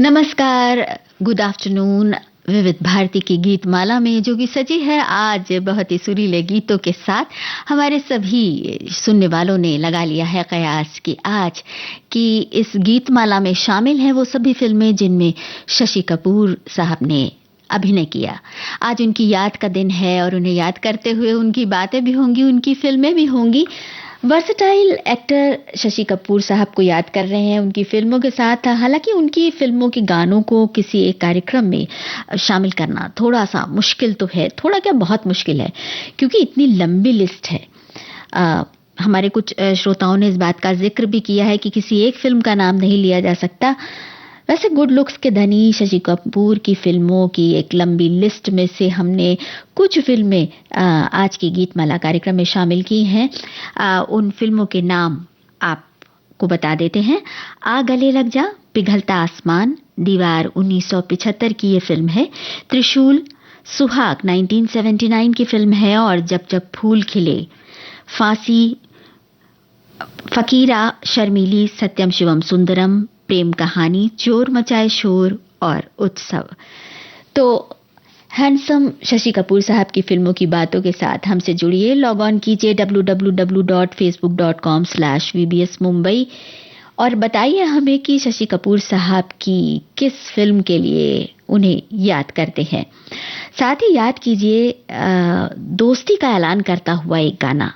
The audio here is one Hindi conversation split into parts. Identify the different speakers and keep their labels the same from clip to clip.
Speaker 1: नमस्कार, गुड आफ्टरनून। विविध भारती की गीत माला में जो कि सजी है आज बहुत ही सुरीले गीतों के साथ, हमारे सभी सुनने वालों ने लगा लिया है कयास कि आज की इस गीत माला में शामिल हैं वो सभी फिल्में जिनमें शशि कपूर साहब ने अभिनय किया। आज उनकी याद का दिन है और उन्हें याद करते हुए उनकी बातें भी होंगी, उनकी फिल्में भी होंगी। वर्सेटाइल एक्टर शशि कपूर साहब को याद कर रहे हैं उनकी फिल्मों के साथ। हालांकि उनकी फिल्मों के गानों को किसी एक कार्यक्रम में शामिल करना थोड़ा सा मुश्किल तो है, थोड़ा क्या बहुत मुश्किल है, क्योंकि इतनी लंबी लिस्ट है। हमारे कुछ श्रोताओं ने इस बात का जिक्र भी किया है कि किसी एक फिल्म का नाम नहीं लिया जा सकता। वैसे गुड लुक्स के धनी शशि कपूर की फिल्मों की एक लंबी लिस्ट में से हमने कुछ फिल्में आज की गीतमाला कार्यक्रम में शामिल की हैं। उन फिल्मों के नाम आपको बता देते हैं। आ गले लग जा, पिघलता आसमान, दीवार 1975 की ये फिल्म है। त्रिशूल, सुहाग 1979 की फिल्म है। और जब जब फूल खिले, फांसी, फकीरा, शर्मीली, सत्यम शिवम सुंदरम, प्रेम कहानी, चोर मचाए शोर और उत्सव। तो हैंडसम शशि कपूर साहब की फिल्मों की बातों के साथ हमसे जुड़िए। लॉग ऑन कीजिए www.facebook.com/vbsmumbai और बताइए हमें कि शशि कपूर साहब की किस फिल्म के लिए उन्हें याद करते हैं। साथ ही याद कीजिए दोस्ती का ऐलान करता हुआ एक गाना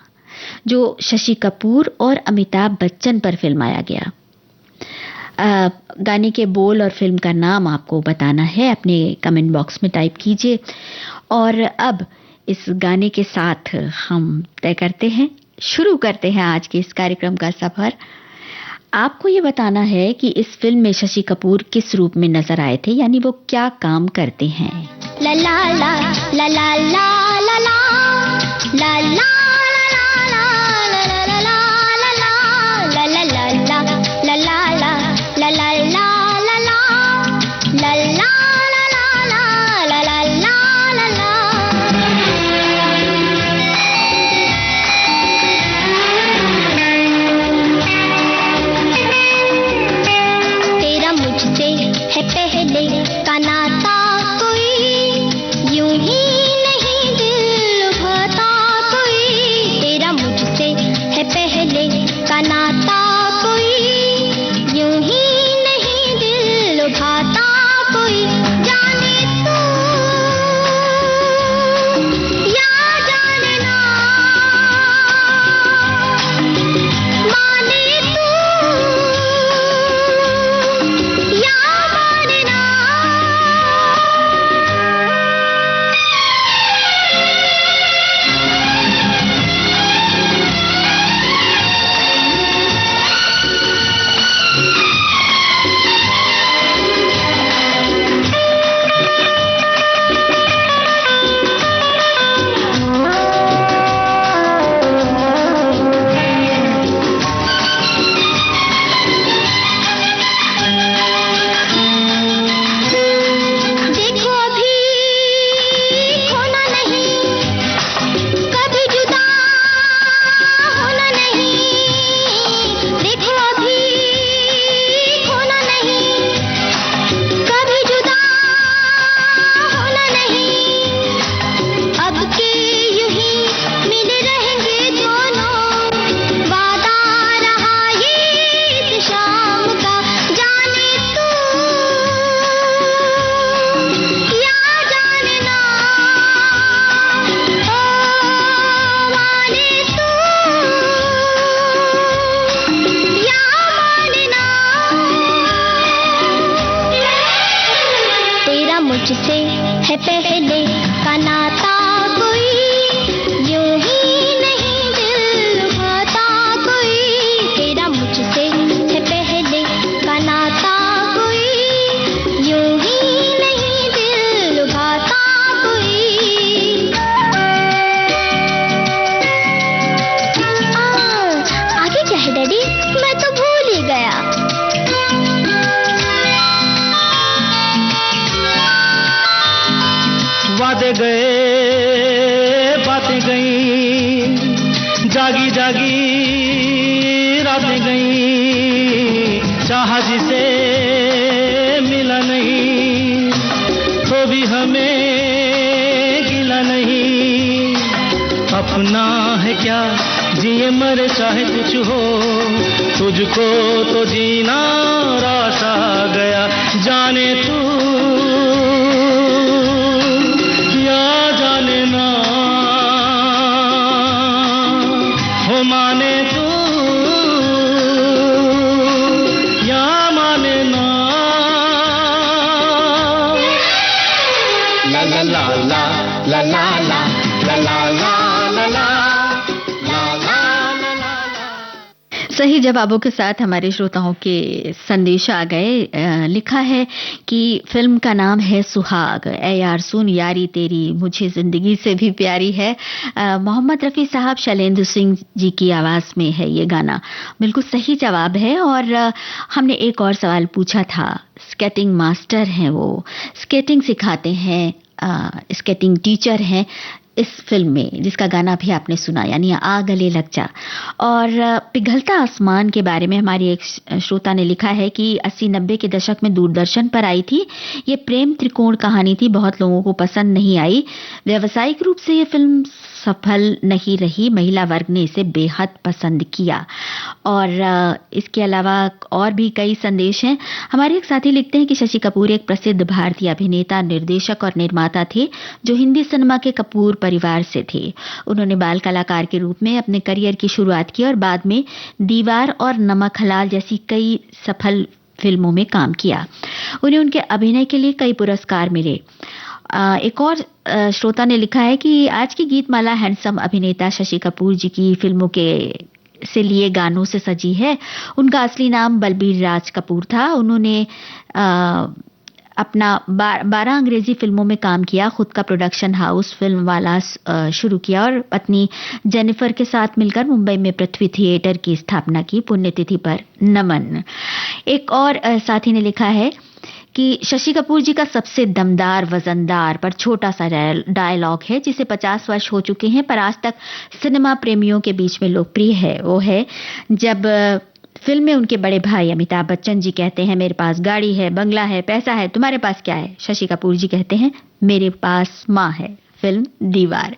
Speaker 1: जो शशि कपूर और अमिताभ बच्चन पर फिल्माया गया। गाने के बोल और फिल्म का नाम आपको बताना है, अपने कमेंट बॉक्स में टाइप कीजिए। और अब इस गाने के साथ हम तय करते हैं, शुरू करते हैं आज के इस कार्यक्रम का सफर। आपको ये बताना है कि इस फिल्म में शशि कपूर किस रूप में नजर आए थे, यानी वो क्या काम करते हैं। ला ला ला ला ला ला ला ला ला ला
Speaker 2: जिसे मिलन हमें गिला नहीं, अपना है क्या जिए मरे चाहे कुछ हो, तुझको तो जीना रास आ गया। जाने तू या जाने ना, हो माने तू या माने ना। ला ला ला ला ला ला ला ला ला ला।
Speaker 1: सही जवाबों के साथ हमारे श्रोताओं के संदेश आ गए। लिखा है कि फिल्म का नाम है सुहाग, ए यार सुन यारी तेरी मुझे जिंदगी से भी प्यारी है। मोहम्मद रफ़ी साहब, शैलेंद्र सिंह जी की आवाज़ में है ये गाना। बिल्कुल सही जवाब है। और हमने एक और सवाल पूछा था, स्केटिंग मास्टर हैं वो, स्केटिंग सिखाते हैं, स्केटिंग टीचर हैं इस फिल्म में, जिसका गाना भी आपने सुना, यानी आ गले लग जा। और पिघलता आसमान के बारे में हमारी एक श्रोता ने लिखा है कि 80-90 के दशक में दूरदर्शन पर आई थी। ये प्रेम त्रिकोण कहानी थी, बहुत लोगों को पसंद नहीं आई। व्यावसायिक रूप से ये फिल्म सफल नहीं रही, महिला वर्ग ने इसे बेहद पसंद किया। और इसके अलावा और भी कई संदेश हैं। हमारे एक साथी लिखते हैं कि शशि कपूर एक प्रसिद्ध भारतीय अभिनेता, निर्देशक और निर्माता थे जो हिंदी सिनेमा के कपूर परिवार से थे। उन्होंने बाल कलाकार के रूप में अपने करियर की शुरुआत की और बाद में दीवार और नमक हलाल जैसी कई सफल फिल्मों में काम किया। उन्हें उनके अभिनय के लिए कई पुरस्कार मिले। एक और श्रोता ने लिखा है कि आज की गीतमाला हैंडसम अभिनेता शशि कपूर जी की फिल्मों के से लिए गानों से सजी है। उनका असली नाम बलबीर राज कपूर था। उन्होंने अपना 12 अंग्रेजी फिल्मों में काम किया, खुद का प्रोडक्शन हाउस फिल्म वाला शुरू किया और पत्नी जेनिफर के साथ मिलकर मुंबई में पृथ्वी थिएटर की स्थापना की। पुण्यतिथि पर नमन। एक और साथी ने लिखा है कि शशि कपूर जी का सबसे दमदार, वजनदार पर छोटा सा डायलॉग है जिसे 50 वर्ष हो चुके हैं पर आज तक सिनेमा प्रेमियों के बीच में लोकप्रिय है। वो है जब फिल्म में उनके बड़े भाई अमिताभ बच्चन जी कहते हैं, मेरे पास गाड़ी है, बंगला है, पैसा है, तुम्हारे पास क्या है? शशि कपूर जी कहते हैं, मेरे पास माँ है। फिल्म दीवार।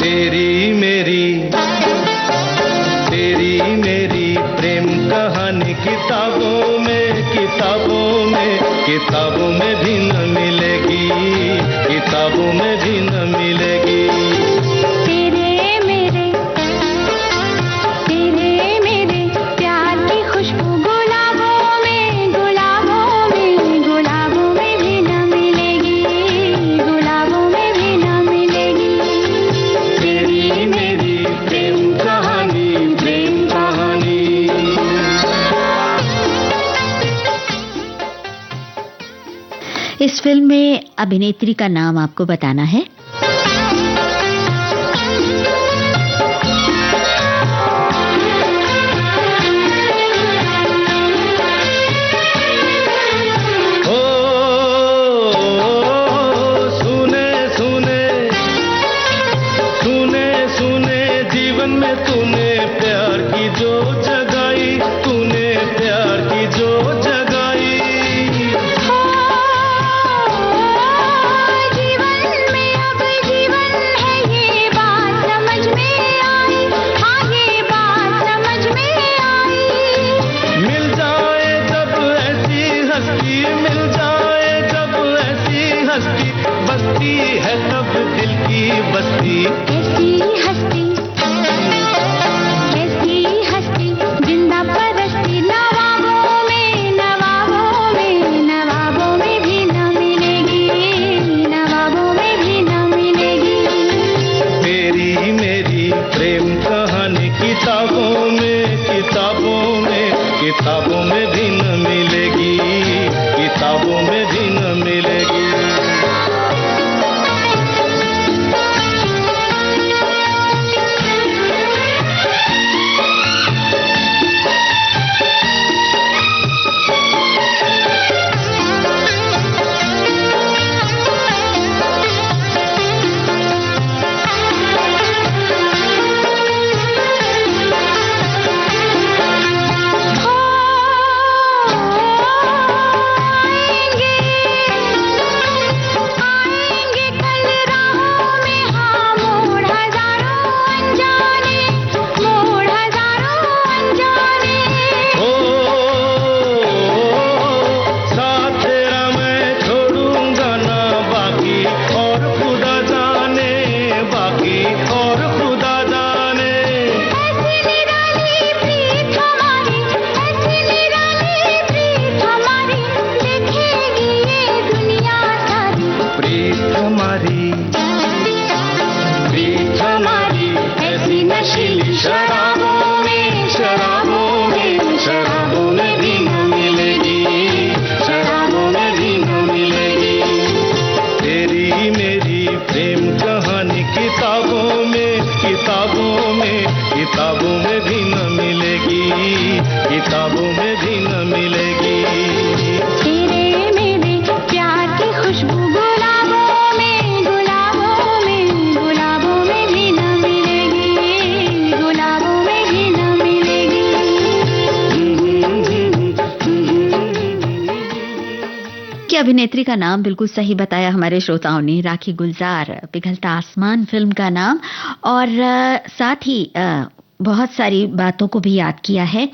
Speaker 2: तेरी मेरी प्रेम कहानी किताबों में भी न मिलेगी, किताबों में भी न मिलेगी।
Speaker 1: इस फिल्म में अभिनेत्री का नाम आपको बताना है।
Speaker 3: जीवन में अब
Speaker 2: किताबों में भी न मिलेगी।
Speaker 3: तेरे मेरे प्यार की खुशबू गुलाबों में, गुलाबों में, गुलाबों में भी न मिलेगी, गुलाबों में भी न मिलेगी।
Speaker 1: की अभिनेत्री का नाम बिल्कुल सही बताया हमारे श्रोताओं ने, राखी गुलजार, पिघलता आसमान फिल्म का नाम। और साथ ही बहुत सारी बातों को भी याद किया है।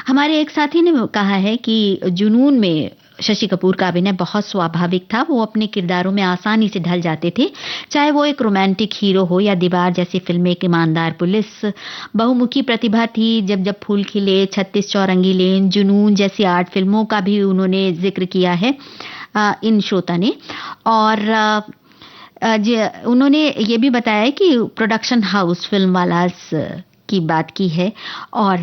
Speaker 1: हमारे एक साथी ने कहा है कि जुनून में शशि कपूर का अभिनय बहुत स्वाभाविक था। वो अपने किरदारों में आसानी से ढल जाते थे, चाहे वो एक रोमांटिक हीरो हो या दीवार जैसी फिल्में, एक ईमानदार पुलिस। बहुमुखी प्रतिभा थी, जब जब फूल खिले, 36 चौरंगी लेन, जुनून जैसी आर्ट फिल्मों का भी उन्होंने जिक्र किया है इन श्रोता ने। और उन्होंने ये भी बताया कि प्रोडक्शन हाउस फिल्म वालास की बात की है और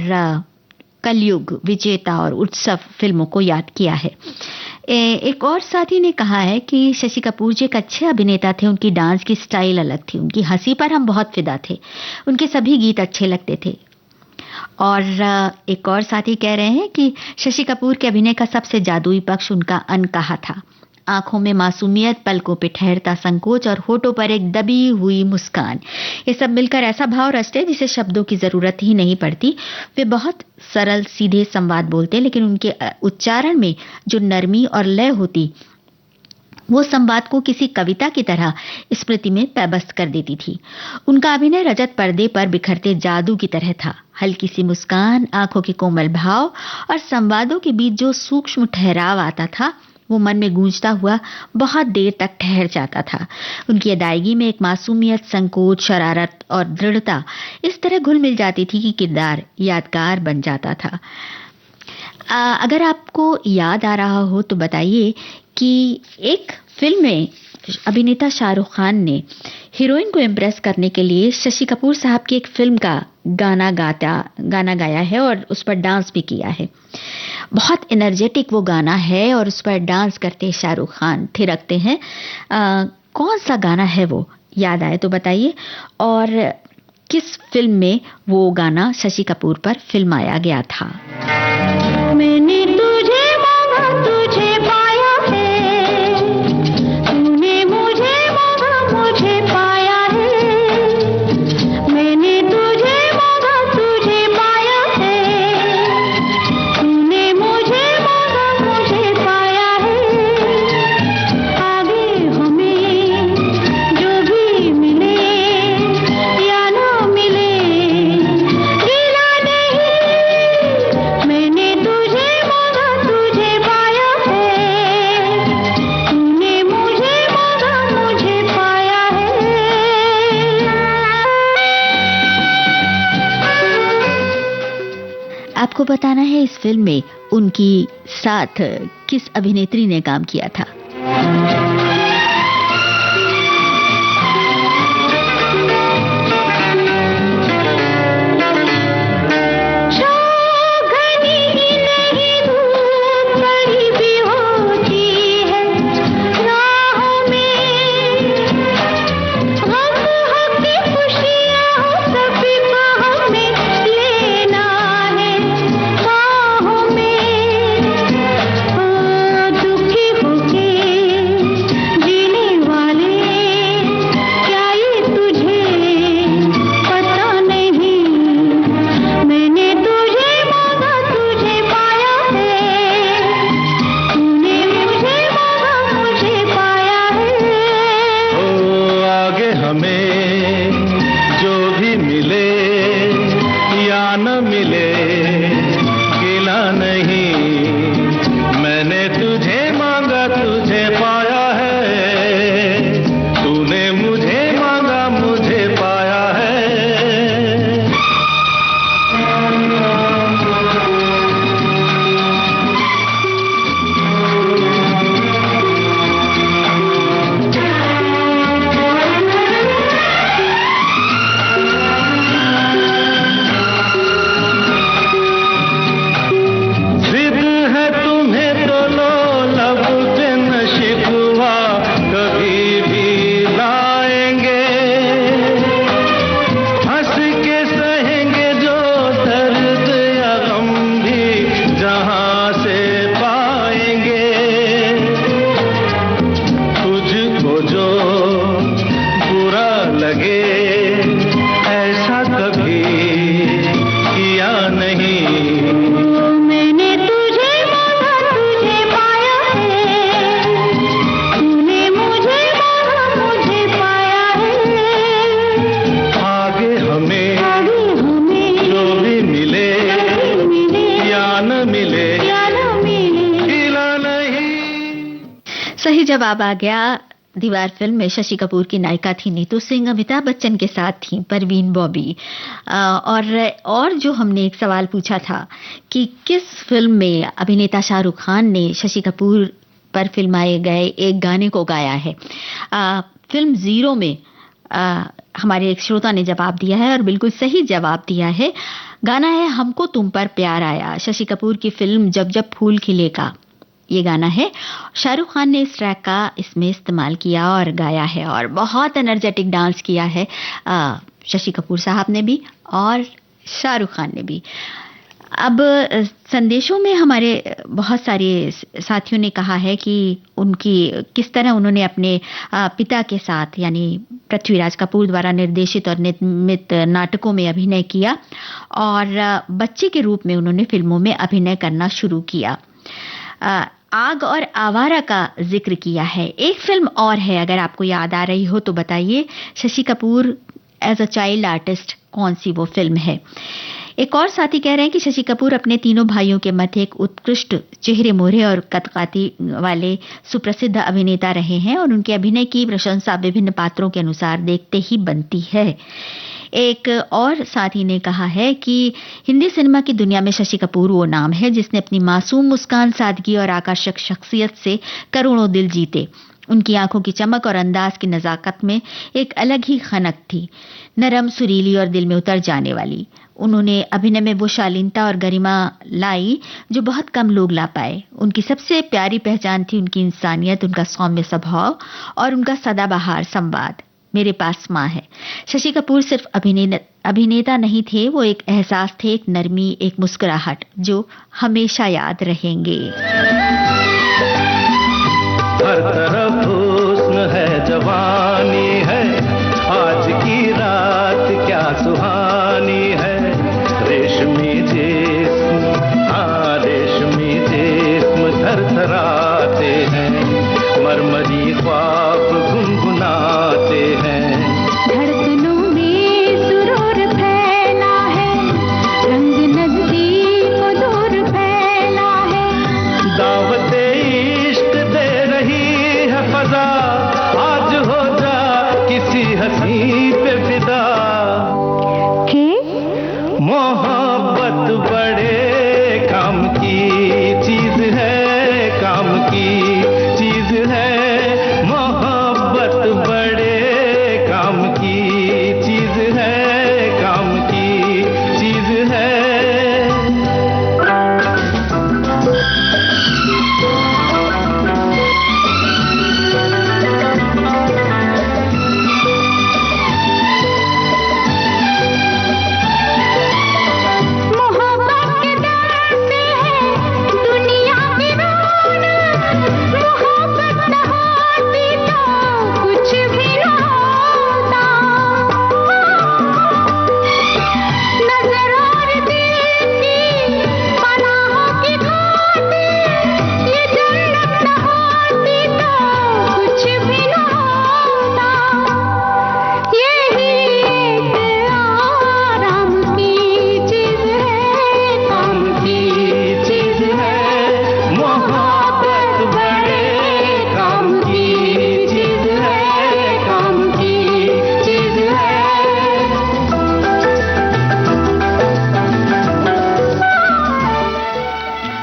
Speaker 1: कलयुग, विजेता और उत्सव फिल्मों को याद किया है। एक और साथी ने कहा है कि शशि कपूर जी एक अच्छे अभिनेता थे। उनकी डांस की स्टाइल अलग थी, उनकी हंसी पर हम बहुत फिदा थे, उनके सभी गीत अच्छे लगते थे। और एक और साथी कह रहे हैं कि शशि कपूर के अभिनय का सबसे जादुई पक्ष उनका अनकहा था। आंखों में मासूमियत, पलकों पे ठहरता संकोच और होठों पर एक दबी हुई मुस्कान, ये सब मिलकर ऐसा भाव रचते जिसे शब्दों की जरूरत ही नहीं पड़ती। वे बहुत सरल सीधे संवाद बोलते, लेकिन उनके उच्चारण में जो नरमी और लय होती, वो संवाद को किसी कविता की तरह स्मृति में पैबस्त कर देती थी। उनका अभिनय रजत पर्दे पर बिखरते जादू की तरह था। हल्की सी मुस्कान, आंखों के कोमल भाव और संवादों के बीच जो सूक्ष्म ठहराव आता था, वो मन में गूंजता हुआ बहुत देर तक ठहर जाता था। उनकी अदायगी में एक मासूमियत, संकोच, शरारत और दृढ़ता इस तरह घुल मिल जाती थी कि किरदार यादगार बन जाता था। अगर आपको याद आ रहा हो तो बताइए कि एक फिल्म में अभिनेता शाहरुख खान ने हीरोइन को इम्प्रेस करने के लिए शशि कपूर साहब की एक फिल्म का गाना गाया है और उस पर डांस भी किया है। बहुत एनर्जेटिक वो गाना है और उस पर डांस करते शाहरुख खान थिरकते हैं। कौन सा गाना है वो, याद आए तो बताइए। और किस फिल्म में वो गाना शशि कपूर पर फिल्माया गया था?
Speaker 3: मैंने तुझे मांगा, तुझे पाया है, तूने मुझे मांगा, मुझे पाया है। मैंने तुझे मांगा, तुझे पाया है, तूने मुझे मांगा, मुझे पाया है। आगे हमें जो भी मिले या ना मिले, गिला नहीं। मैंने तुझे मांगा, तुझे पाया है, तूने मुझे मांगा, मुझे पाया है।
Speaker 1: आपको बताना है इस फिल्म में उनकी साथ किस अभिनेत्री ने काम किया था। सही जवाब आ गया। दीवार फिल्म में शशि कपूर की नायिका थी नीतू सिंह, अमिताभ बच्चन के साथ थी परवीन बॉबी। और जो हमने एक सवाल पूछा था कि किस फिल्म में अभिनेता शाहरुख खान ने शशि कपूर पर फिल्माए गए एक गाने को गाया है। फिल्म जीरो में हमारे एक श्रोता ने जवाब दिया है और बिल्कुल सही जवाब दिया है। गाना है हमको तुम पर प्यार आया, शशि कपूर की फिल्म जब जब फूल खिलेगा ये गाना है। शाहरुख खान ने इस ट्रैक का इसमें इस्तेमाल किया और गाया है और बहुत एनर्जेटिक डांस किया है शशि कपूर साहब ने भी और शाहरुख खान ने भी। अब संदेशों में हमारे बहुत सारे साथियों ने कहा है कि उनकी किस तरह उन्होंने अपने पिता के साथ यानी पृथ्वीराज कपूर द्वारा निर्देशित और निर्मित नाटकों में अभिनय किया और बच्चे के रूप में उन्होंने फिल्मों में अभिनय करना शुरू किया। आग और आवारा का जिक्र किया है। एक फिल्म और है, अगर आपको याद आ रही हो तो बताइए, Shashi Kapoor as a child artist कौन सी वो फिल्म है। एक और साथी कह रहे हैं कि शशि कपूर अपने तीनों भाइयों के मध्य एक उत्कृष्ट चेहरे मोहरे और कदकाठी वाले सुप्रसिद्ध अभिनेता रहे हैं और उनके अभिनय की प्रशंसा विभिन्न पात्रों के अनुसार देखते ही बनती है। एक और साथी ने कहा है कि हिंदी सिनेमा की दुनिया में शशि कपूर वो नाम है जिसने अपनी मासूम मुस्कान, सादगी और आकर्षक शख्सियत से करोड़ों दिल जीते। उनकी आंखों की चमक और अंदाज की नजाकत में एक अलग ही खनक थी, नरम, सुरीली और दिल में उतर जाने वाली। उन्होंने अभिनय में वो शालीनता और गरिमा लाई जो बहुत कम लोग ला पाए। उनकी सबसे प्यारी पहचान थी उनकी इंसानियत, उनका सौम्य स्वभाव और उनका सदाबहार संवाद। मेरे पास माँ है। शशि कपूर सिर्फ अभिनेता नहीं थे, वो एक एहसास थे, एक नरमी, एक मुस्कुराहट जो हमेशा याद रहेंगे।
Speaker 2: हर तरफ हुस्न है, जवानी है, आज की रात क्या सुहानी है। रेशमी जिस्म, हाँ रेशमी जिस्म थरथराते हैं, मरमरी ख्वाब गुनगुनाते हैं।
Speaker 3: धड़कनों में सुरूर फैला है, रंग नजदीक दूर फैला है।
Speaker 2: दावते इश्क दे रही है फजा, आज हो जा किसी हंसी पे फिदा। मोहब्बत बड़े काम की चीज है, काम की चीज है। मोहब्बत बड़े काम की चीज है, काम की चीज है।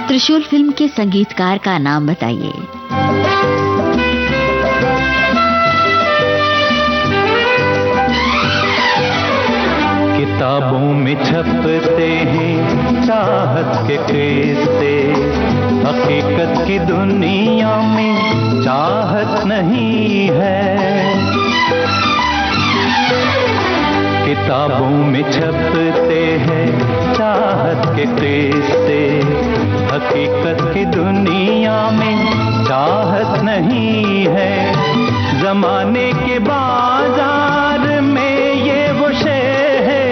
Speaker 1: त्रिशूल फिल्म के संगीतकार का नाम बताइए।
Speaker 2: किताबों में छपते हैं चाहत के किस्से, हकीकत की दुनिया में चाहत नहीं है। किताबों में छपते हैं चाहत के किस्से, हकीकत की दुनिया में चाहत नहीं है। जमाने के बाजार में ये वो शे है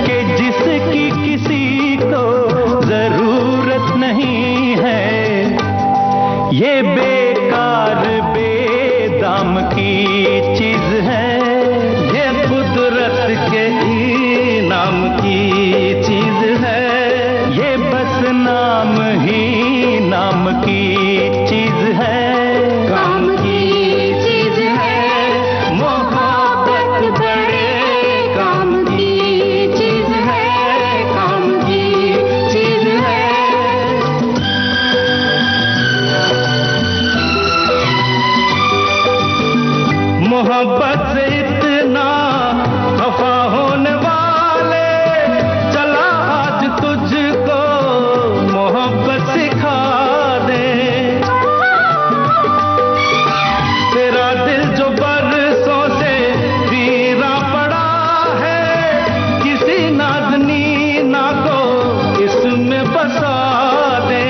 Speaker 2: कि जिसकी किसी को जरूरत नहीं है। ये बेकार बेदाम की चीज है, ये कुदरत के इनाम की चीज है। ये बस नाम ही नाम की चीज है, काम की मोहब्बत सिखा दे। तेरा दिल जो बरसों से वीरा पड़ा है, किसी नाज़नी ना को इसमें बसा दे।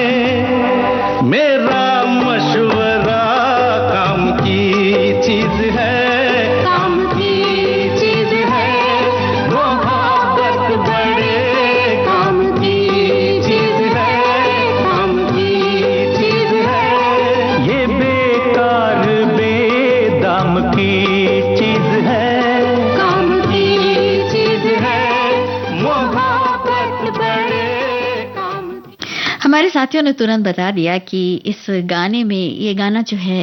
Speaker 2: मेरा मशवरा काम की चीज है, काम की चीज है, मोहब्बत बड़े काम की चीज है, काम की चीज है। ये बेकार बेदाम की चीज है, काम की चीज है, मोहब्बत बड़े काम की।
Speaker 1: हमारे साथियों ने तुरंत बता दिया कि इस गाने में, ये गाना जो है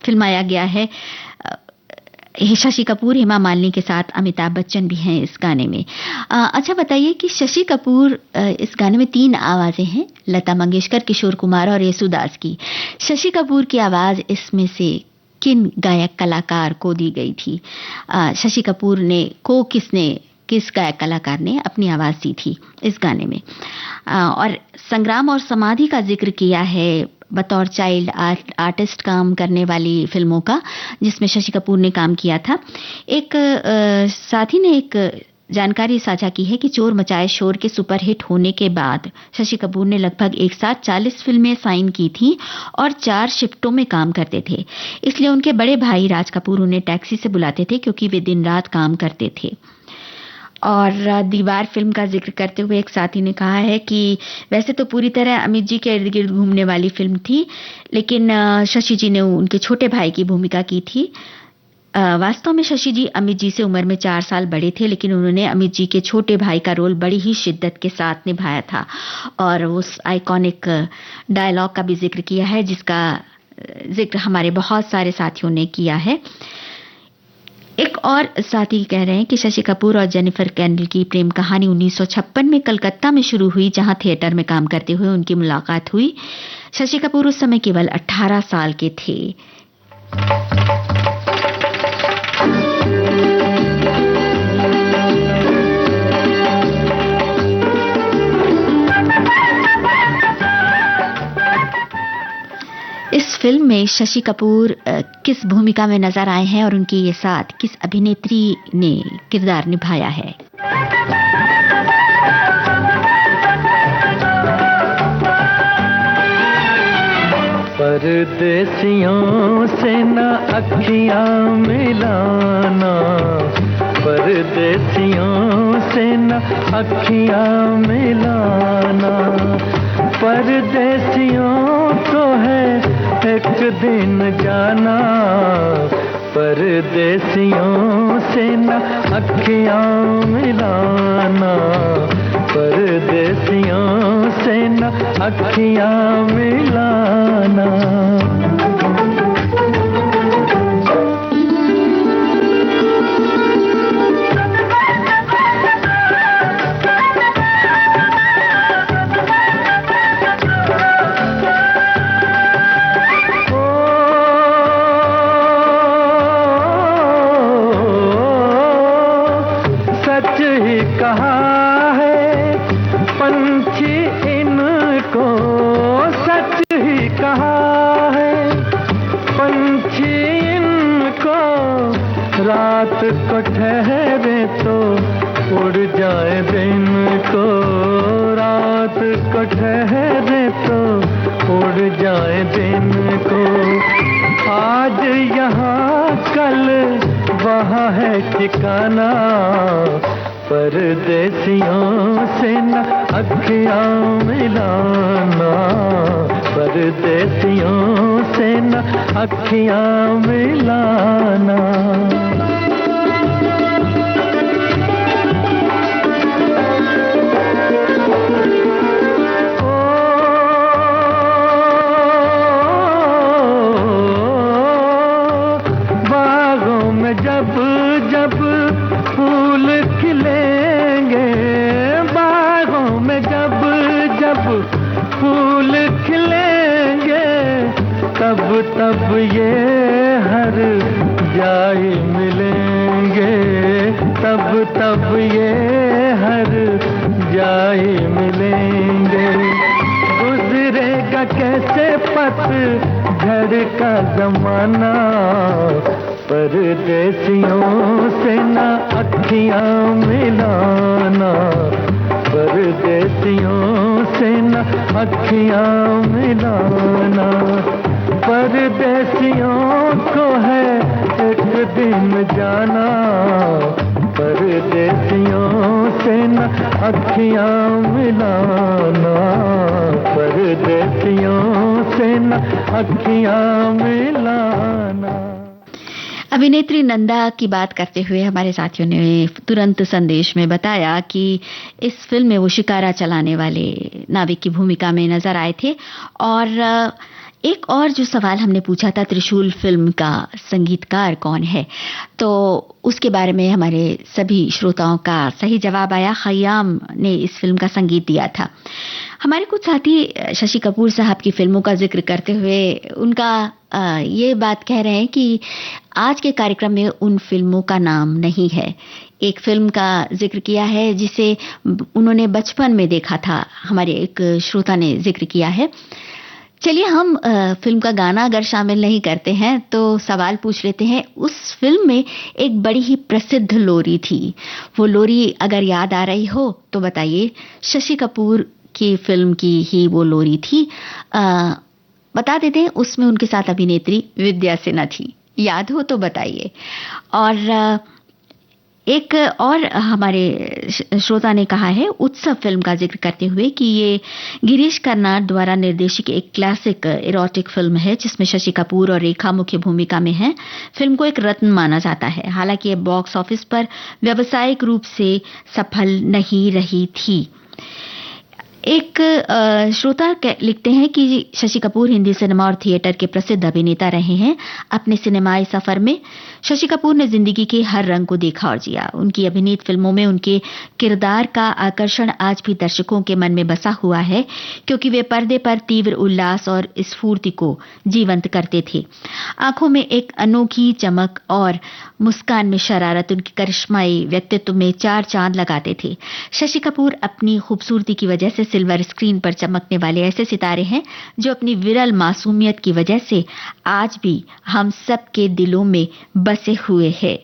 Speaker 1: फिल्माया गया है शशि कपूर, हेमा मालिनी के साथ अमिताभ बच्चन भी हैं इस गाने में। अच्छा बताइए कि शशि कपूर, इस गाने में 3 आवाजें हैं, लता मंगेशकर, किशोर कुमार और येसुदास की। शशि कपूर की आवाज इसमें से किन गायक कलाकार को दी गई थी? शशि कपूर ने को किस गायक कलाकार ने अपनी आवाज दी थी इस गाने में? और संग्राम और समाधि का जिक्र किया है बतौर चाइल्ड आर्टिस्ट काम करने वाली फिल्मों का, जिसमें शशि कपूर ने काम किया था। एक साथी ने एक जानकारी साझा की है कि चोर मचाए शोर के सुपरहिट होने के बाद शशि कपूर ने लगभग एक साथ 40 फिल्में साइन की थी और 4 शिफ्टों में काम करते थे। इसलिए उनके बड़े भाई राज कपूर उन्हें टैक्सी से बुलाते थे, क्योंकि वे दिन रात काम करते थे। और दीवार फिल्म का जिक्र करते हुए एक साथी ने कहा है कि वैसे तो पूरी तरह अमित जी के इर्द गिर्द घूमने वाली फिल्म थी, लेकिन शशि जी ने उनके छोटे भाई की भूमिका की थी। वास्तव में शशि जी अमित जी से उम्र में 4 साल बड़े थे, लेकिन उन्होंने अमित जी के छोटे भाई का रोल बड़ी ही शिद्दत के साथ निभाया था। और उस आइकॉनिक डायलॉग का भी जिक्र किया है, जिसका जिक्र हमारे बहुत सारे साथियों ने किया है। एक और साथी कह रहे हैं कि शशि कपूर और जेनिफर कैंडल की प्रेम कहानी 1956 में कलकत्ता में शुरू हुई, जहां थिएटर में काम करते हुए उनकी मुलाकात हुई। शशि कपूर उस समय केवल 18 साल के थे। इस फिल्म में शशि कपूर किस भूमिका में नजर आए हैं और उनके ये साथ किस अभिनेत्री ने किरदार निभाया है?
Speaker 2: परदेसियों से न अखियां मिलाना, परदेसियों से न अखियां मिलाना, परदेसियों को है एक दिन जाना, परदेसियों से न अखियां मिलाना, परदेसियों से न अखियां मिलाना। रात को ठहरे तो उड़ जाए दिन को, रात को ठहरे तो उड़ जाए दिन को, आज यहाँ कल वहाँ है ठिकाना, परदेसियों से न अखियां मिलाना, परदेसियों से न अखियां मिलाना। बागों में जब जब फूल खिलेंगे, बागों में जब जब फूल खिलेंगे, तब तब ये हर जाए मिलेंगे, तब तब ये हर जाए मिलेंगे। कैसे पतझड़ का जमाना, परदेसियों से ना अखियां मिलाना, परदेसियों से ना अखियां मिलाना। परदेसियों को है एक दिन जाना, परदेसियों से न अखियां मिलाना, परदेसियों से न अखियां मिलाना।
Speaker 1: अभिनेत्री नंदा की बात करते हुए हमारे साथियों ने तुरंत संदेश में बताया कि इस फिल्म में वो शिकारा चलाने वाले नाविक की भूमिका में नजर आए थे। और एक और जो सवाल हमने पूछा था, त्रिशूल फिल्म का संगीतकार कौन है, तो उसके बारे में हमारे सभी श्रोताओं का सही जवाब आया। खयाम ने इस फिल्म का संगीत दिया था। हमारे कुछ साथी शशि कपूर साहब की फिल्मों का जिक्र करते हुए उनका ये बात कह रहे हैं कि आज के कार्यक्रम में उन फिल्मों का नाम नहीं है। एक फिल्म का जिक्र किया है जिसे उन्होंने बचपन में देखा था, हमारे एक श्रोता ने जिक्र किया है। चलिए हम फिल्म का गाना अगर शामिल नहीं करते हैं तो सवाल पूछ लेते हैं। उस फिल्म में एक बड़ी ही प्रसिद्ध लोरी थी, वो लोरी अगर याद आ रही हो तो बताइए। शशि कपूर की फिल्म की ही वो लोरी थी। बता देते हैं, उसमें उनके साथ अभिनेत्री विद्या सिन्हा थी, याद हो तो बताइए। और एक और हमारे श्रोता ने कहा है उत्सव फिल्म का जिक्र करते हुए कि ये गिरीश कर्नाड द्वारा निर्देशित एक क्लासिक इरोटिक फिल्म है जिसमें शशि कपूर और रेखा मुख्य भूमिका में हैं। फिल्म को एक रत्न माना जाता है, हालांकि ये बॉक्स ऑफिस पर व्यावसायिक रूप से सफल नहीं रही थी। एक श्रोता लिखते हैं कि शशि कपूर हिंदी सिनेमा और थिएटर के प्रसिद्ध अभिनेता रहे हैं। अपने सिनेमाई सफर में शशि कपूर ने जिंदगी के हर रंग को देखा और जिया। उनकी अभिनीत फिल्मों में उनके किरदार का आकर्षण आज भी दर्शकों के मन में बसा हुआ है, क्योंकि वे पर्दे पर तीव्र उल्लास और स्फूर्ति को जीवंत करते थे। आंखों में एक अनोखी चमक और मुस्कान में शरारत उनके करिश्माई व्यक्तित्व में चार चांद लगाते थे। शशि कपूर अपनी खूबसूरती की वजह से सिल्वर स्क्रीन पर चमकने वाले ऐसे सितारे हैं जो अपनी विरल मासूमियत की वजह से आज भी हम सबके दिलों में बसे हुए हैं।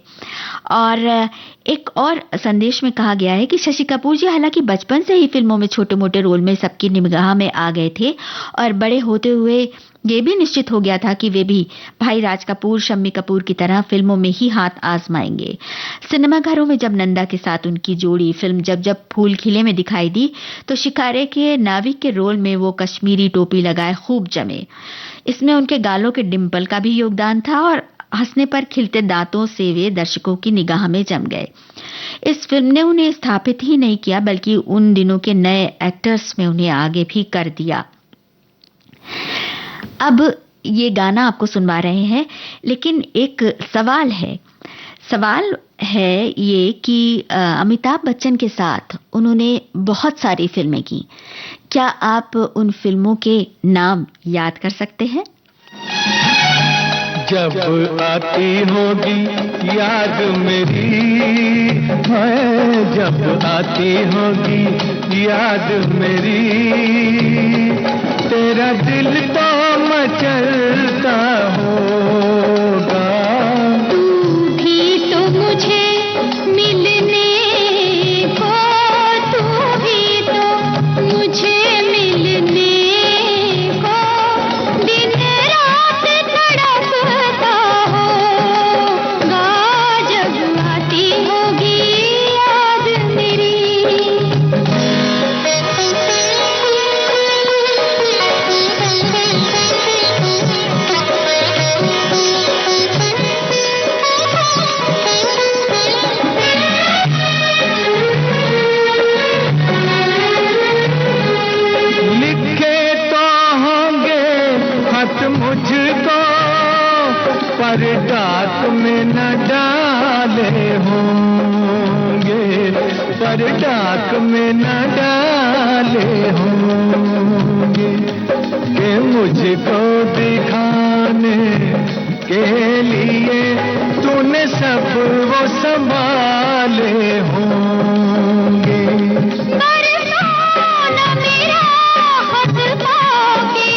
Speaker 1: और एक और संदेश में कहा गया है कि शशि कपूर जी हालांकि बचपन से ही फिल्मों में छोटे मोटे रोल में सबकी निगाह में आ गए थे और बड़े होते हुए ये भी निश्चित हो गया था कि वे भी भाई राज कपूर, शम्मी कपूर की तरह फिल्मों में ही हाथ आजमाएंगे। सिनेमाघरों में जब नंदा के साथ उनकी जोड़ी फिल्म जब जब फूल खिले में दिखाई दी तो शिकारे के नाविक के रोल में वो कश्मीरी टोपी लगाए खूब जमे। इसमें उनके गालों के डिंपल का भी योगदान था और हंसने पर खिलते दांतों से वे दर्शकों की निगाह में जम गए। इस फिल्म ने उन्हें स्थापित ही नहीं किया बल्कि उन दिनों के नए एक्टर्स में उन्हें आगे भी कर दिया। अब ये गाना आपको सुनवा रहे हैं, लेकिन एक सवाल है ये कि अमिताभ बच्चन के साथ उन्होंने बहुत सारी फिल्में की। क्या आप उन फिल्मों के नाम याद कर सकते हैं?
Speaker 2: जब आती होगी याद मेरी, जब आती होगी याद मेरी, तेरा दिल तो मचलता होगा।
Speaker 3: तू भी तो मुझे मिलने को, तू भी तो मुझे मिलने को दिन रात तड़पता होगा। जब आती होगी याद मेरी।
Speaker 2: पर डाक में न डाले होंगे, पर डाक में न डाले होंगे, कि मुझको दिखाने के लिए तूने सब वो संभाले होंगे।
Speaker 3: बरसाना मेरा हाथ पाके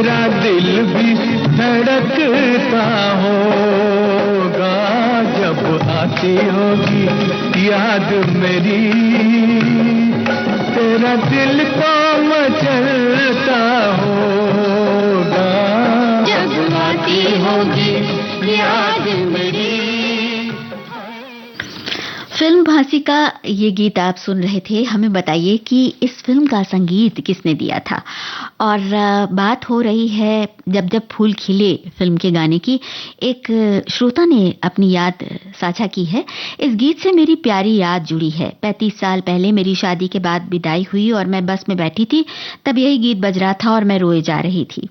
Speaker 2: तेरा दिल भी धड़कता होगा जब आती होगी याद मेरी, तेरा दिल तो मचलता होगा जब आती होगी याद मेरी।
Speaker 1: फिल्म भांसी का ये गीत आप सुन रहे थे। हमें बताइए कि इस फिल्म का संगीत किसने दिया था। और बात हो रही है जब जब फूल खिले फिल्म के गाने की। एक श्रोता ने अपनी याद साझा की है। इस गीत से मेरी प्यारी याद जुड़ी है। 35 साल पहले मेरी शादी के बाद विदाई हुई और मैं बस में बैठी थी, तब यही गीत बज रहा था और मैं रोए जा रही थी।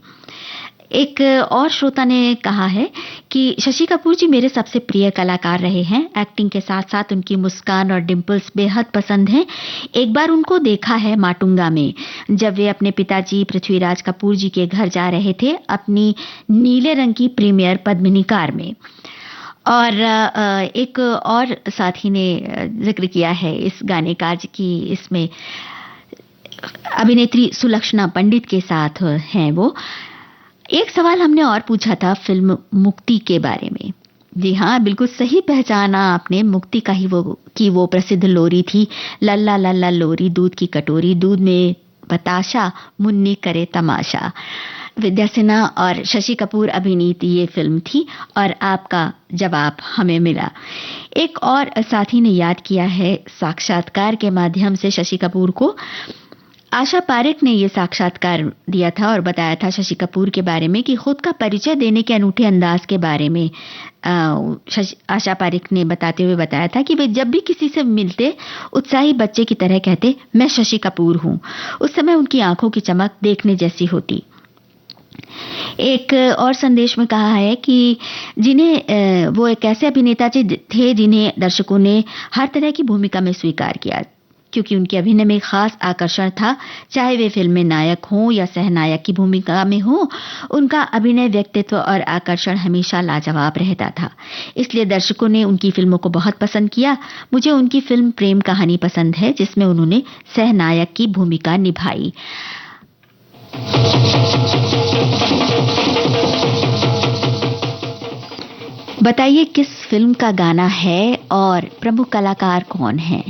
Speaker 1: एक और श्रोता ने कहा है कि शशि कपूर जी मेरे सबसे प्रिय कलाकार रहे हैं। एक्टिंग के साथ साथ उनकी मुस्कान और डिम्पल्स बेहद पसंद हैं। एक बार उनको देखा है माटुंगा में, जब वे अपने पिताजी पृथ्वीराज कपूर जी के घर जा रहे थे अपनी नीले रंग की प्रीमियर पद्मिनी कार में। और एक और साथी ने जिक्र किया है इस गानेकार की, इसमें अभिनेत्री सुलक्षणा पंडित के साथ हैं वो। एक सवाल हमने और पूछा था फिल्म मुक्ति के बारे में। जी हाँ, बिल्कुल सही पहचाना आपने। मुक्ति का ही वो प्रसिद्ध लोरी थी, लल्ला लल्ला लोरी दूध की कटोरी, दूध में बताशा मुन्नी करे तमाशा। विद्या सिन्हा और शशि कपूर अभिनीत ये फिल्म थी और आपका जवाब हमें मिला। एक और साथी ने याद किया है साक्षात्कार के माध्यम से शशि कपूर को। आशा पारेख ने यह साक्षात्कार दिया था और बताया था शशि कपूर के बारे में कि खुद का परिचय देने के अनूठे अंदाज के बारे में आशा पारेख ने बताते हुए बताया था कि वे जब भी किसी से मिलते उत्साही बच्चे की तरह कहते, मैं शशि कपूर हूं। उस समय उनकी आंखों की चमक देखने जैसी होती। एक और संदेश में कहा है कि जिन्हें वो एक ऐसे अभिनेता थे जिन्हें दर्शकों ने हर तरह की भूमिका में स्वीकार किया, क्योंकि उनके अभिनय में खास आकर्षण था। चाहे वे फिल्म में नायक हों या सहनायक की भूमिका में हों, उनका अभिनय, व्यक्तित्व और आकर्षण हमेशा लाजवाब रहता था। इसलिए दर्शकों ने उनकी फिल्मों को बहुत पसंद किया। मुझे उनकी फिल्म प्रेम कहानी पसंद है, जिसमें उन्होंने सहनायक की भूमिका निभाई। बताइए किस फिल्म का गाना है और प्रमुख कलाकार कौन हैं?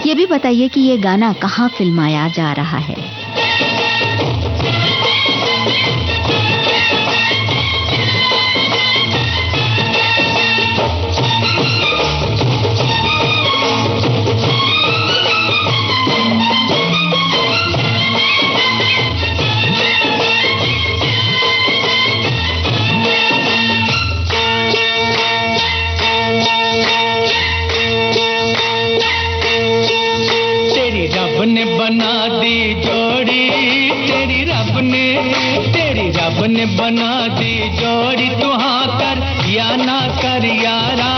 Speaker 1: ये भी बताइए कि ये गाना कहाँ फिल्माया जा रहा है।
Speaker 2: रब ने बना दी जोड़ी, तू हाँ कर या ना कर यारा,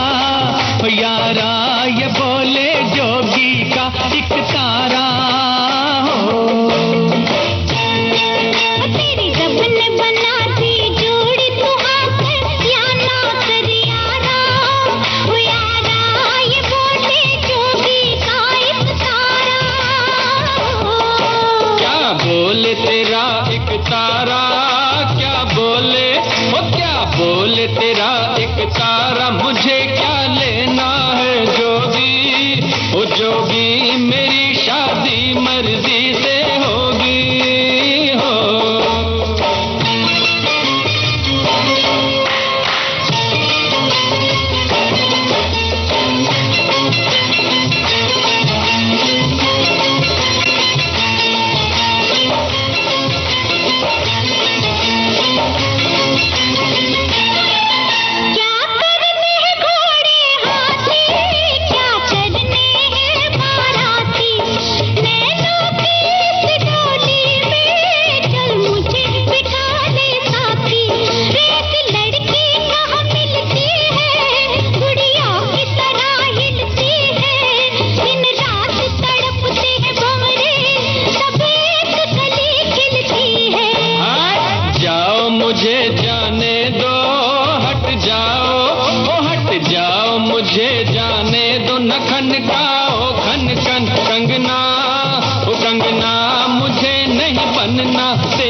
Speaker 2: यारा ये बोले जोगी का एक तारा हो।
Speaker 3: तेरी रब ने बना दी जोड़ी, तू हाँ कर या ना कर यारा, यारा ये बोले जोगी का एक तारा हो।
Speaker 2: क्या बोले तेरा एक तारा, बोले तेरा एक तारा, मुझे क्या लेना है जोगी, ओ जोगी मेरी शादी मर्जी से होगी हो।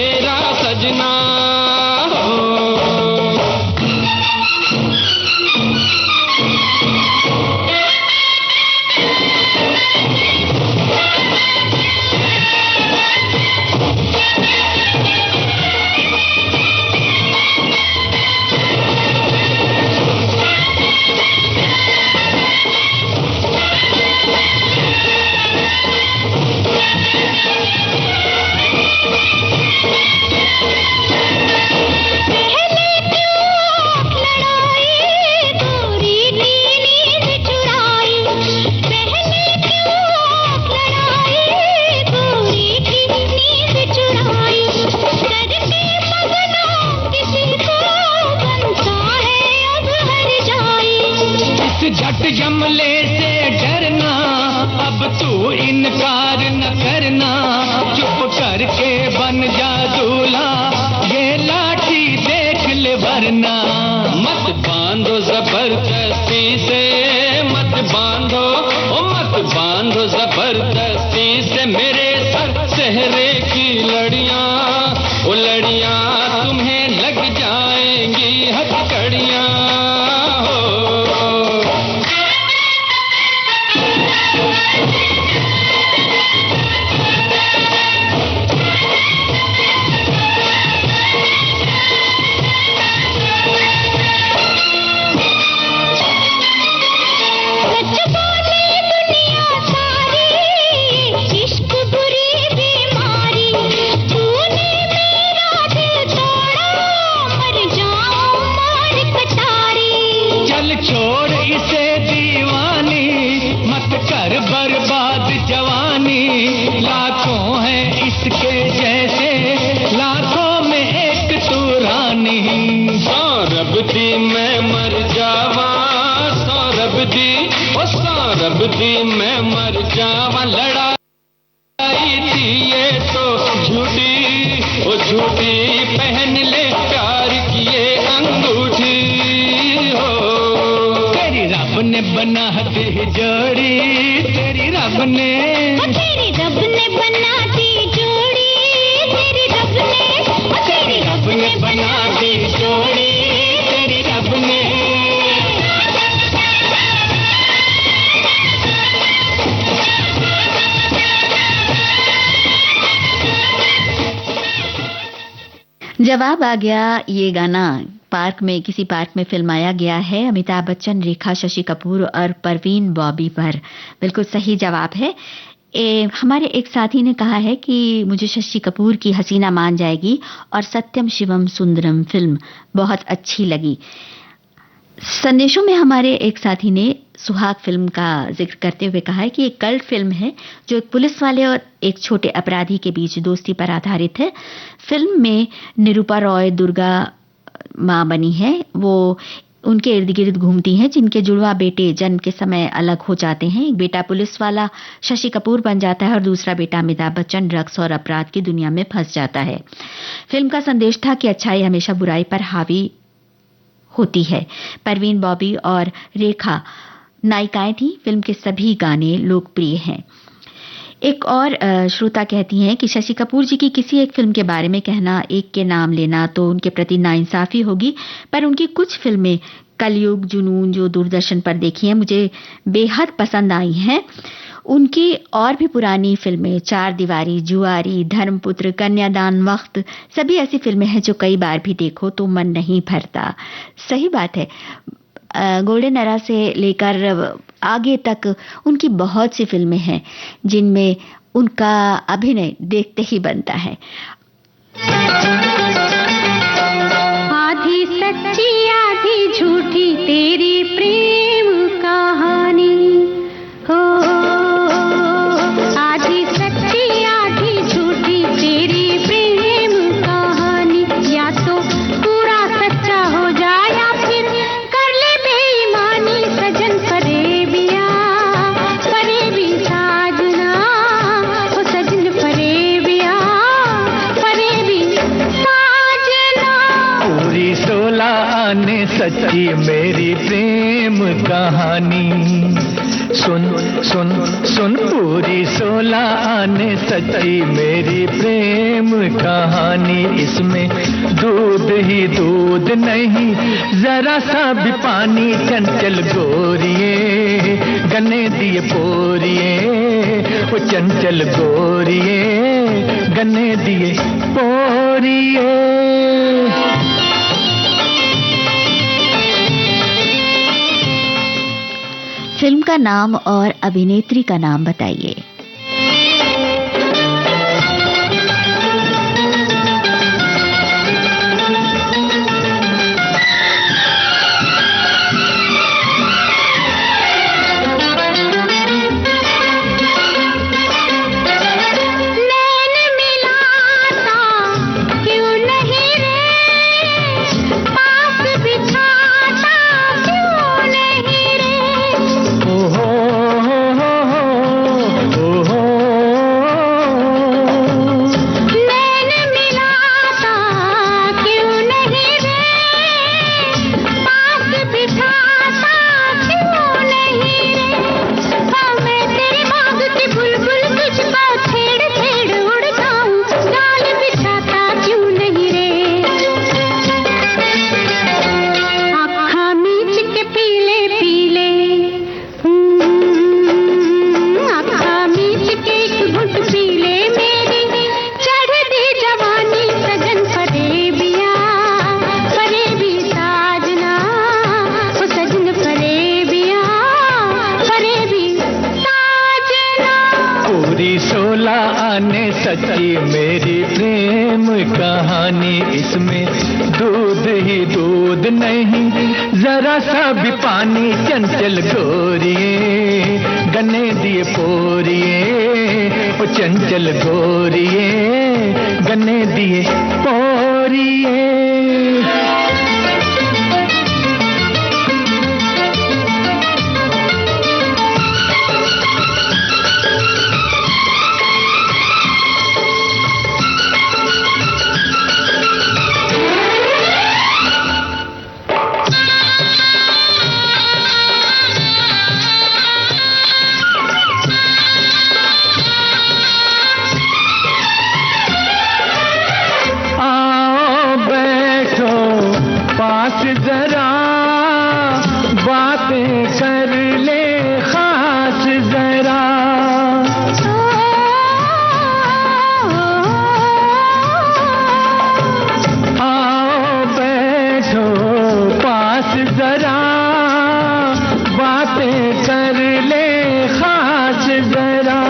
Speaker 2: मेरा सजना हो। झट जमले से डरना, अब तू इनकार न करना, चुप करके बन जा दूल्हा, ये लाठी देख ले वरना। मत बांधो जबरदस्ती से, मत बांधो ओ मत बांधो जबरदस्ती से मेरे सर सेहरे की लड़ियां, ओ लड़ियां तुम्हें लग जाएंगी हथकड़ियां। छोड़ इसे दीवानी, मत कर बर्बाद जवानी, लाखों हैं इसके जैसे, लाखों में एक तू रानी। सौरभ दी मैं मर जावा, सौरभ दी ओ सौरभ दी मैं मर जावा, लड़ाई थी ये तो झूठी, ओ झूठी पहन ले प्यार की ये अंगूठी हो। रब ने बना दी जोड़ी, तेरी रब ने बना दी जोड़ी, तेरी रब ने बना दी जोड़ी, तेरी रब ने।
Speaker 1: जवाब आ गया ये गाना पार्क में, किसी पार्क में फिल्माया गया है अमिताभ बच्चन, रेखा, शशि कपूर और परवीन बॉबी पर। बिल्कुल सही जवाब है। हमारे एक साथी ने कहा है कि मुझे शशि कपूर की हसीना मान जाएगी और सत्यम शिवम सुंदरम फिल्म बहुत अच्छी लगी। संदेशों में हमारे एक साथी ने सुहाग फिल्म का जिक्र करते हुए कहा है कि एक कल्ट फिल्म है जो एक पुलिस वाले और एक छोटे अपराधी के बीच दोस्ती पर आधारित है। फिल्म में निरूपा रॉय दुर्गा माँ बनी है, वो उनके इर्द गिर्द घूमती हैं, जिनके जुड़वा बेटे जन्म के समय अलग हो जाते हैं। एक बेटा पुलिस वाला शशि कपूर बन जाता है और दूसरा बेटा अमिताभ बच्चन ड्रग्स और अपराध की दुनिया में फंस जाता है। फिल्म का संदेश था कि अच्छाई हमेशा बुराई पर हावी होती है। परवीन बॉबी और रेखा नायिकाएं थी। फिल्म के सभी गाने लोकप्रिय हैं। एक और श्रोता कहती हैं कि शशि कपूर जी की किसी एक फिल्म के बारे में कहना, एक के नाम लेना तो उनके प्रति नाइंसाफी होगी, पर उनकी कुछ फिल्में कलयुग, जुनून जो दूरदर्शन पर देखी हैं मुझे बेहद पसंद आई हैं। उनकी और भी पुरानी फिल्में चार दीवारी, जुआरी, धर्मपुत्र, कन्यादान, वक्त, सभी ऐसी फिल्में हैं जो कई बार भी देखो तो मन नहीं भरता। सही बात है। गोल्डन एरा से लेकर आगे तक उनकी बहुत सी फिल्में हैं जिनमें उनका अभिनय देखते ही बनता है।
Speaker 3: आधी सच्ची आधी झूठी तेरी प्रेम कहानी हो, आधी सच्ची आधी झूठी तेरी प्रेम कहानी, या तो पूरा सच्चा हो जाए या फिर कर ले बेईमानी। सजन फरेबिया फरेबी साजना, ओ सजन फरेबिया फरेबी
Speaker 2: आने सच्ची मेरी प्रेम कहानी। सुन सुन सुन पूरी 16 आने सच्ची मेरी प्रेम कहानी। इसमें दूध ही दूध नहीं जरा सा भी पानी। चंचल गोरिये गन्ने दिए पोरिए, वो चंचल गोरिये गन्ने दिए पोरिए।
Speaker 1: फिल्म का नाम और अभिनेत्री का नाम बताइए।
Speaker 2: सच्ची मेरी प्रेम कहानी। इसमें दूध ही दूध नहीं जरा सा भी पानी। चंचल गोरिये गन्ने दिए पोरिए, वो चंचल गोरिये गन्ने दिए पोरिए। जरा बातें कर ले खास जरा। आओ बैठो पास जरा बातें कर ले खास जरा।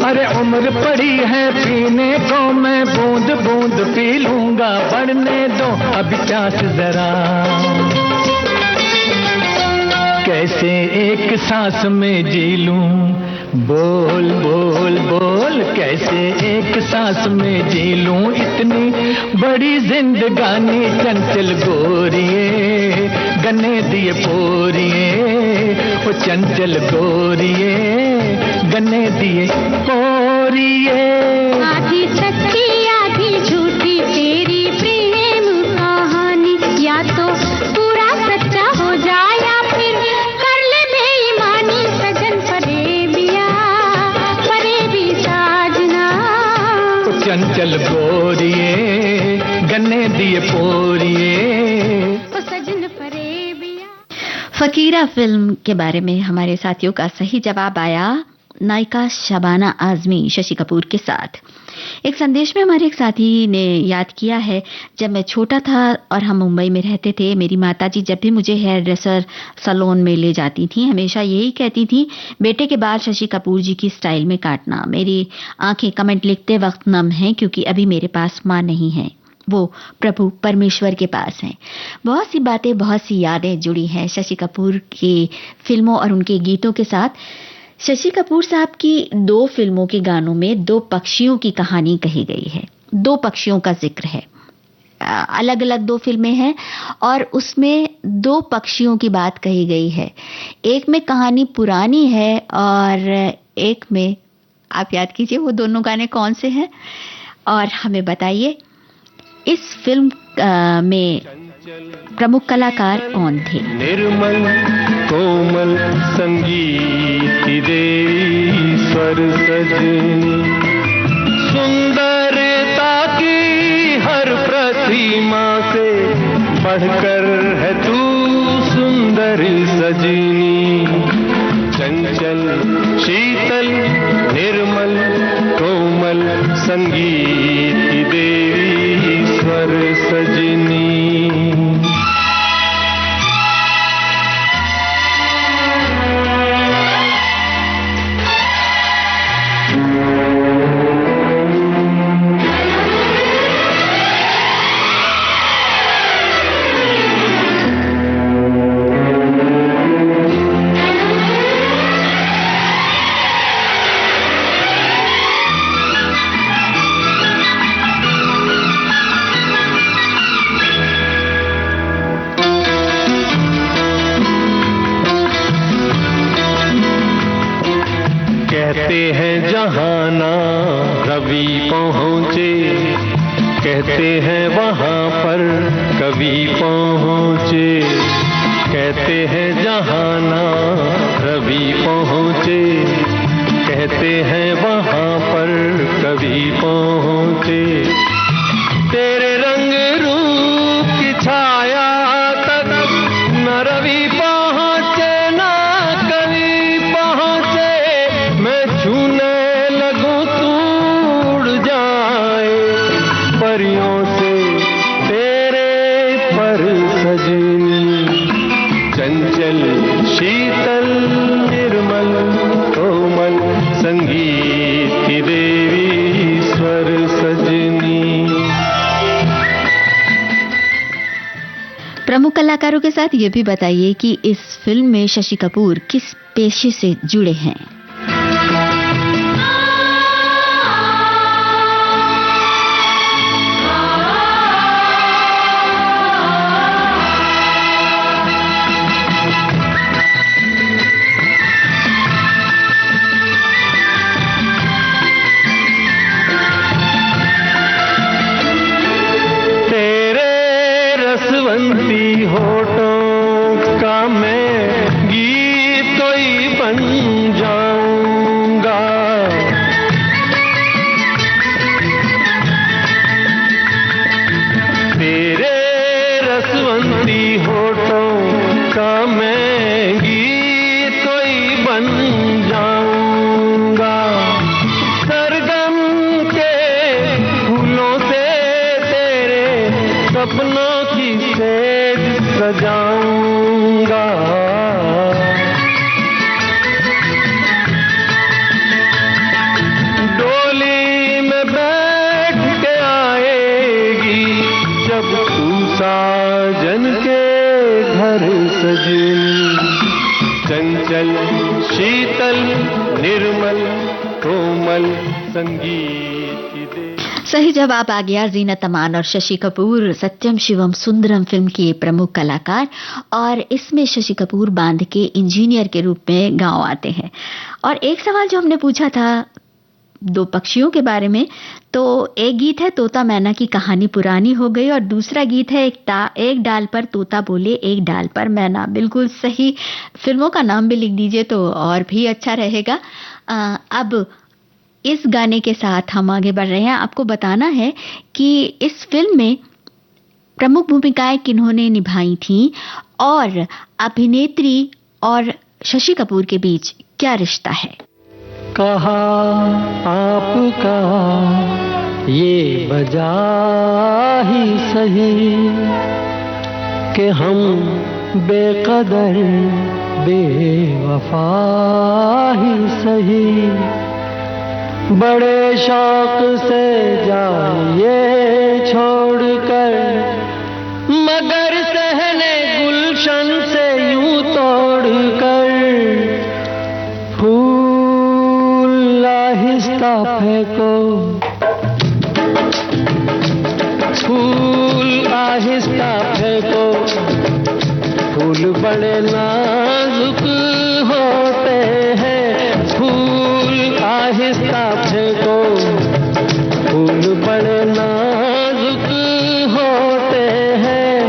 Speaker 2: अरे उम्र पड़ी है पीने को मैं बूंद बूंद पी लूंगा। बढ़ने दो अब प्यास जरा। कैसे एक सांस में जी लूं बोल बोल बोल। कैसे एक सांस में जी लूं इतनी बड़ी जिंदगानी। चंचल गोरिये गन्ने दिए पोरिए, वो चंचल गोरिये गन्ने दिए पोरिए।
Speaker 3: आधी सच्ची आधी झूठी तेरी प्रेम कहानी। या तो पूरा सच्चा हो जाए या फिर कर ले बेईमानी। सजन फरेबिया फरेबी साजना,
Speaker 2: वो चंचल गोरिये गन्ने दिए पोरिए,
Speaker 3: वो सजन फरेबिया।
Speaker 1: फकीरा फिल्म के बारे में हमारे साथियों का सही जवाब आया नायिका शबाना आजमी शशि कपूर के साथ। एक संदेश में हमारे एक साथी ने याद किया है, जब मैं छोटा था और हम मुंबई में रहते थे, मेरी माताजी जब भी मुझे हेयर ड्रेसर सैलून में ले जाती थी हमेशा यही कहती थी, बेटे के बाल शशि कपूर जी की स्टाइल में काटना। मेरी आंखें कमेंट लिखते वक्त नम हैं क्योंकि अभी मेरे पास माँ नहीं है, वो प्रभु परमेश्वर के पास हैं। बहुत सी बातें बहुत सी यादें जुड़ी हैं शशि कपूर की फिल्मों और उनके गीतों के साथ। शशि कपूर साहब की 2 फिल्मों के गानों में 2 पक्षियों की कहानी कही गई है। 2 पक्षियों का जिक्र है, अलग अलग 2 फिल्में हैं और उसमें 2 पक्षियों की बात कही गई है। एक में कहानी पुरानी है और एक में आप याद कीजिए वो दोनों गाने कौन से हैं और हमें बताइए। इस फिल्म में प्रमुख कलाकार कौन थे?
Speaker 4: निर्मल कोमल संगीत की देवी स्वर सजनी, सुंदरता की हर प्रतिमा से बढ़कर है तू सुंदर सजनी, चंचल शीतल निर्मल कोमल संगीत की देवी स्वर सजनी। कहते हैं जहाना रवि पहुँचे, कहते हैं वहाँ पर कवि पहुँचे, कहते हैं जहाना रवि पहुँचे, कहते हैं वहाँ पर कवि पहुँचे, तेरे रंग रूप की छाया तक न रवि पहुँचे न कवि पहुँचे, मैं छूने लगूं तू उड़ जाए परियों से तेरे पर सजनी, चंचल शीतल निर्मल कोमल संगीत की देवी स्वर सजनी।
Speaker 1: प्रमुख कलाकारों के साथ ये भी बताइए कि इस फिल्म में शशि कपूर किस पेशे से जुड़े हैं?
Speaker 4: रसवंती होठों का मैं गीत कोई बन जाऊंगा, तेरे रसवंती होठों का मैं गीत कोई बन जाऊंगा, सरगम के फूलों से तेरे सपनों की सेज सजाऊंगा, डोली में बैठ के आएगी जब तू साजन के घर सजनी, चंचल शीतल निर्मल कोमल संगीत की दे।
Speaker 1: सही जवाब आ गया। जीनत अमान और शशि कपूर सत्यम शिवम सुंदरम फिल्म के प्रमुख कलाकार, और इसमें शशि कपूर बांध के इंजीनियर के रूप में गांव आते हैं। और एक सवाल जो हमने पूछा था दो पक्षियों के बारे में, तो एक गीत है तोता मैना की कहानी पुरानी हो गई, और दूसरा गीत है एक डाल पर तोता बोले एक डाल पर मैना। बिल्कुल सही। फिल्मों का नाम भी लिख दीजिए तो और भी अच्छा रहेगा। अब इस गाने के साथ हम आगे बढ़ रहे हैं। आपको बताना है कि इस फिल्म में प्रमुख भूमिकाएं किन्होंने निभाई थीं और अभिनेत्री और शशि कपूर के बीच क्या रिश्ता है।
Speaker 4: कहा आपका ये बजा ही सही कि हम बेकदर बेवफा ही सही, बड़े शौक से जाइए छोड़कर, मगर सहने गुलशन से यूं तोड़कर, फूल आहिस्ता फेंको, फूल आहिस्ता फेंको, फूल बड़े नाजुक होते हैं, फूल आहिस्ता फेंको, फूल बड़े नाजुक होते हैं,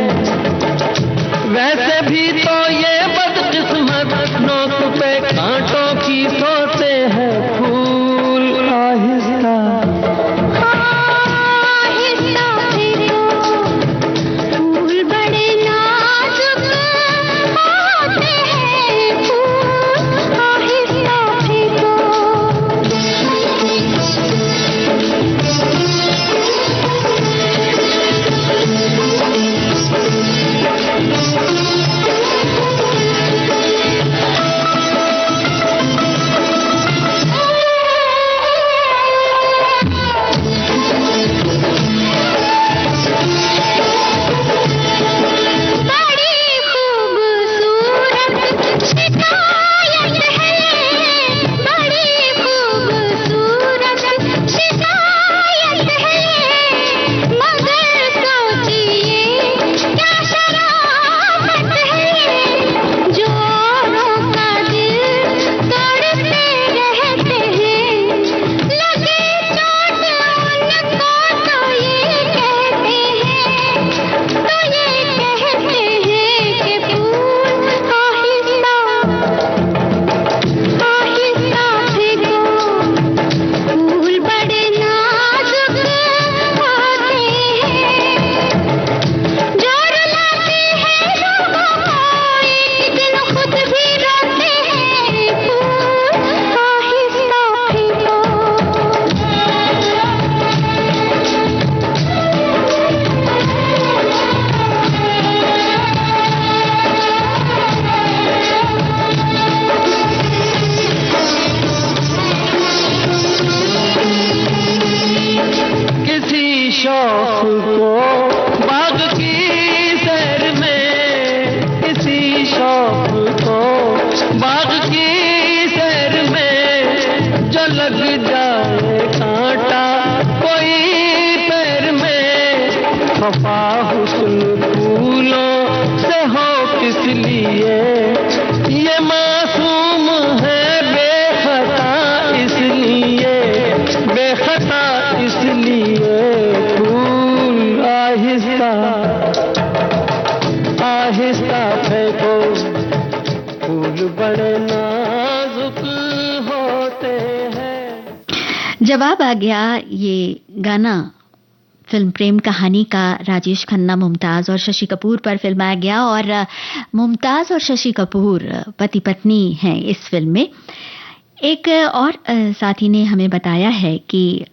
Speaker 4: खफा हुस्न फूलों से हो किस लिए, ये मासूम है बेखता इसलिए, बेखता इसलिए। फूल आहिस्ता आहिस्ता फेंको, फूल बड़े नाजुक होते हैं।
Speaker 1: जवाब आ गया ये गाना फिल्म प्रेम कहानी का राजेश खन्ना, मुमताज और शशि कपूर पर फिल्माया गया। और मुमताज और शशि कपूर पति पत्नी हैं इस फिल्म में। एक और साथी ने हमें बताया है कि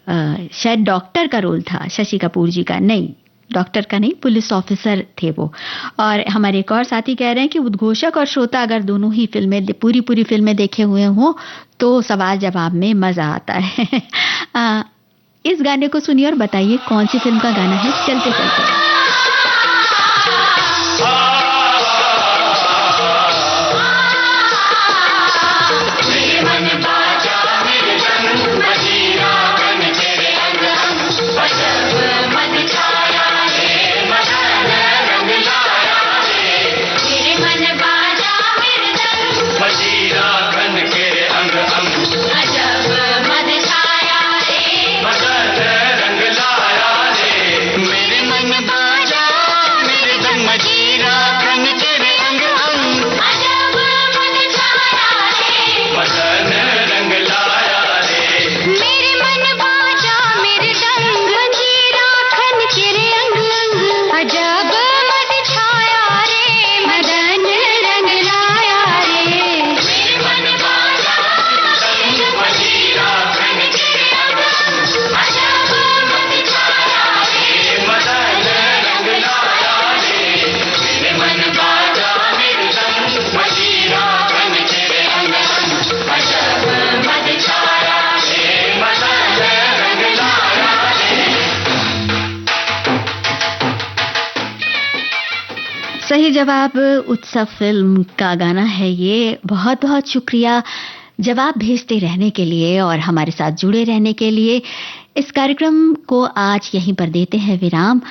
Speaker 1: शायद डॉक्टर का रोल था शशि कपूर जी का, नहीं डॉक्टर का नहीं, पुलिस ऑफिसर थे वो। और हमारे एक और साथी कह रहे हैं कि उद्घोषक और श्रोता अगर दोनों ही फिल्में पूरी फिल्में देखे हुए हों तो सवाल जवाब में मजा आता है। इस गाने को सुनिए और बताइए कौन सी फिल्म का गाना है। चलते चलते सही जवाब उत्सव फिल्म का गाना है ये। बहुत बहुत शुक्रिया जवाब भेजते रहने के लिए और हमारे साथ जुड़े रहने के लिए। इस कार्यक्रम को आज यहीं पर देते हैं विराम।